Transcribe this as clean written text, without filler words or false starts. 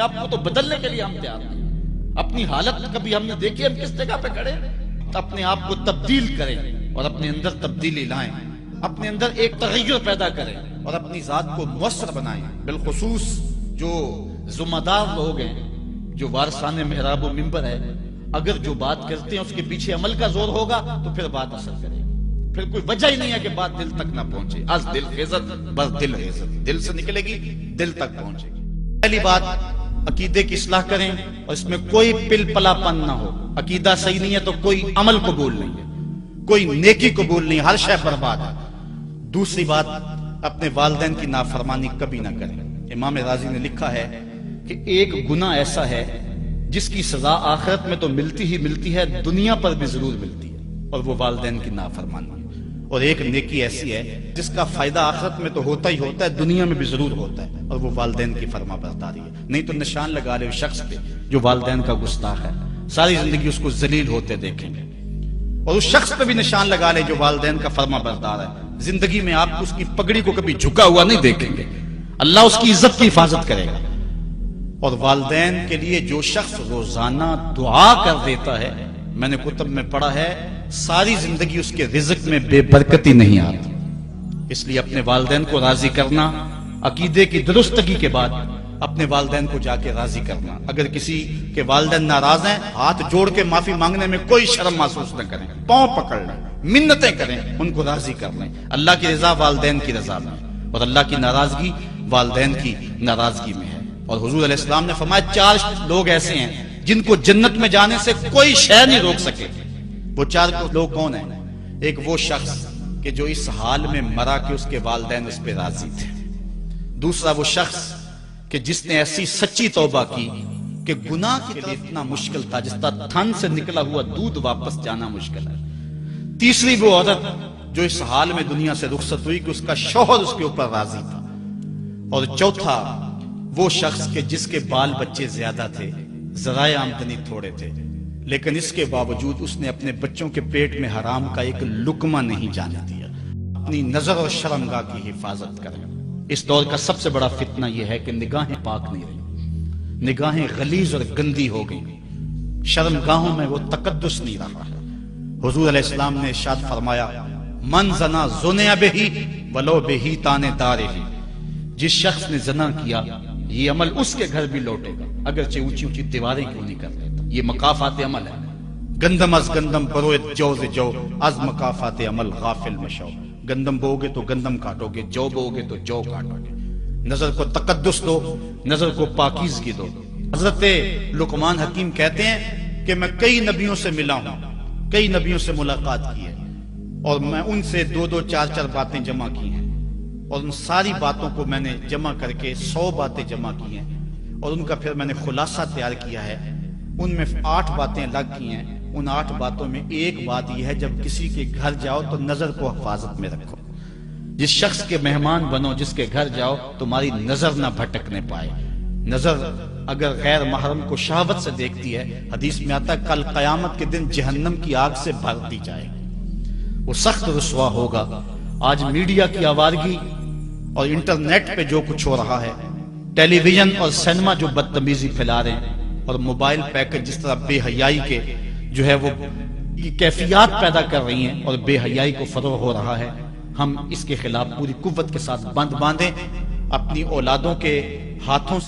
آپ کو تو بدلنے کے لیے ہم تیار نہیں. اپنی حالت کبھی ہم نے دیکھی ہم کس جگہ پہ کھڑے. اپنے آپ کو تبدیل کریں اور اپنے اندر تبدیلی لائیں, اپنے اندر ایک تغیر پیدا کریں اور اپنی ذات کو مؤثر بنائیں. بالخصوص جو ذمہ دار لوگ ہیں, جو وارثان محراب و منبر ہے, اگر جو بات کرتے ہیں اس کے پیچھے عمل کا زور ہوگا تو پھر بات اثر کرے گی. پھر کوئی وجہ ہی نہیں ہے کہ بات دل تک نہ پہنچے. از دل خیزت بس دل خیزت, دل سے نکلے گی دل تک پہنچے گی. پہلی بات, عقیدے کی اصلاح کریں اور اس میں کوئی پل پلا پن نہ ہو. عقیدہ صحیح نہیں ہے تو کوئی عمل قبول نہیں ہے, کوئی نیکی قبول نہیں, ہر شے برباد ہے. دوسری بات, اپنے والدین کی نافرمانی کبھی نہ کریں. امام رازی نے لکھا ہے کہ ایک گناہ ایسا ہے جس کی سزا آخرت میں تو ملتی ہی ملتی ہے, دنیا پر بھی ضرور ملتی ہے, اور وہ والدین کی نافرمانی. اور ایک نیکی ایسی ہے جس کا فائدہ آخرت میں تو ہوتا ہی ہوتا ہے, دنیا میں بھی ضرور ہوتا ہے, اور وہ والدین کی فرما برداری ہے. نہیں تو نشان لگا لے شخص پہ جو والدین کا گستاخ ہے, ساری زندگی اس کو ذلیل ہوتے دیکھیں گے. اور اس شخص پہ بھی نشان لگا لے جو والدین کا فرما بردار ہے, زندگی میں آپ اس کی پگڑی کو کبھی جھکا ہوا نہیں دیکھیں گے. اللہ اس کی عزت کی حفاظت کرے گا. اور والدین کے لیے جو شخص روزانہ دعا کر دیتا ہے, میں نے کتب میں پڑھا ہے, ساری زندگی اس کے رزق میں بے برکتی نہیں آتی. اس لیے اپنے والدین کو راضی کرنا, عقیدے کی درستگی کے بعد اپنے والدین کو جا کے راضی کرنا. اگر کسی کے والدین ناراض ہیں, ہاتھ جوڑ کے معافی مانگنے میں کوئی شرم محسوس نہ کریں, پاؤں پکڑ لیں, منتیں کریں, ان کو راضی کر لیں. اللہ کی رضا والدین کی رضا میں, اور اللہ کی ناراضگی والدین کی ناراضگی میں ہے. اور حضور علیہ السلام نے فرمایا 4 لوگ ایسے ہیں جن کو جنت میں جانے سے کوئی شے نہیں روک سکے. وہ 4 لوگ کون ہیں؟ ایک وہ شخص کہ جو اس حال میں مرا کہ اس کے والدین اس پہ راضی تھے. دوسرا وہ شخص کہ جس نے ایسی سچی توبہ کی کہ گناہ کے لیے اتنا مشکل تھا جس طرح تھن سے نکلا ہوا دودھ واپس جانا مشکل ہے. تیسری وہ عورت جو اس حال میں دنیا سے رخصت ہوئی کہ اس کا شوہر اس کے اوپر راضی تھا. اور چوتھا وہ شخص کہ جس کے بال بچے زیادہ تھے, ذرائع آمدنی تھوڑے تھے, لیکن اس کے باوجود اس نے اپنے بچوں کے پیٹ میں حرام کا ایک لقمہ نہیں جانے دیا. اپنی نظر اور شرمگاہ کی حفاظت کریں. اس دور کا سب سے بڑا فتنہ یہ ہے کہ نگاہیں پاک نہیں رہی, نگاہیں غلیظ اور گندی ہو گئی, شرمگاہوں میں وہ تقدس نہیں رہا. حضور علیہ السلام نے ارشاد فرمایا, من زنا زنیا بہی ولو بہی تانے دارے ہی. جس شخص نے زنا کیا یہ عمل اس کے گھر بھی لوٹے گا, اگرچہ اونچی اونچی دیواریں کیوں نہیں کر لیتا. یہ مکافات عمل ہے. گندم از گندم برویت جو ز جو از مکافات عمل غافل مشو. گندم بو گے تو گندم کاٹو گے, جو بو گے تو جو کاٹو گے. نظر کو تقدس دو, نظر کو پاکیزگی دو. حضرت لقمان حکیم کہتے ہیں کہ میں کئی نبیوں سے ملا ہوں, کئی نبیوں سے ملاقات کی ہے, اور میں ان سے 2-2, 4-4 باتیں جمع کی ہیں, اور ان ساری باتوں کو میں نے جمع کر کے 100 باتیں جمع کی ہیں, اور ان کا پھر میں نے خلاصہ تیار کیا ہے. ان میں 8 باتیں الگ کی ہیں. ان 8 باتوں میں ایک بات یہ ہے, جب کسی کے گھر جاؤ تو نظر کو حفاظت میں رکھو. جس شخص کے مہمان بنو, جس کے گھر جاؤ, تمہاری نظر نہ بھٹکنے پائے. نظر اگر غیر محرم کو شہوت سے دیکھتی ہے, حدیث میں آتا ہے کل قیامت کے دن جہنم کی آگ سے بھر دی جائے, وہ سخت رسوا ہوگا. آج میڈیا کی آوارگی اور انٹرنیٹ پہ جو کچھ ہو رہا ہے, ٹیلی ویژن اور سینما جو بدتمیزی پھیلا رہے ہیں, اور موبائل پیکج جس طرح بے حیائی کے جو ہے وہ کیفیات پیدا کر رہی ہیں اور بے حیائی کو فروغ ہو رہا ہے, ہم اس کے خلاف پوری قوت کے ساتھ بند باندھیں. اپنی اولادوں کے ہاتھوں سے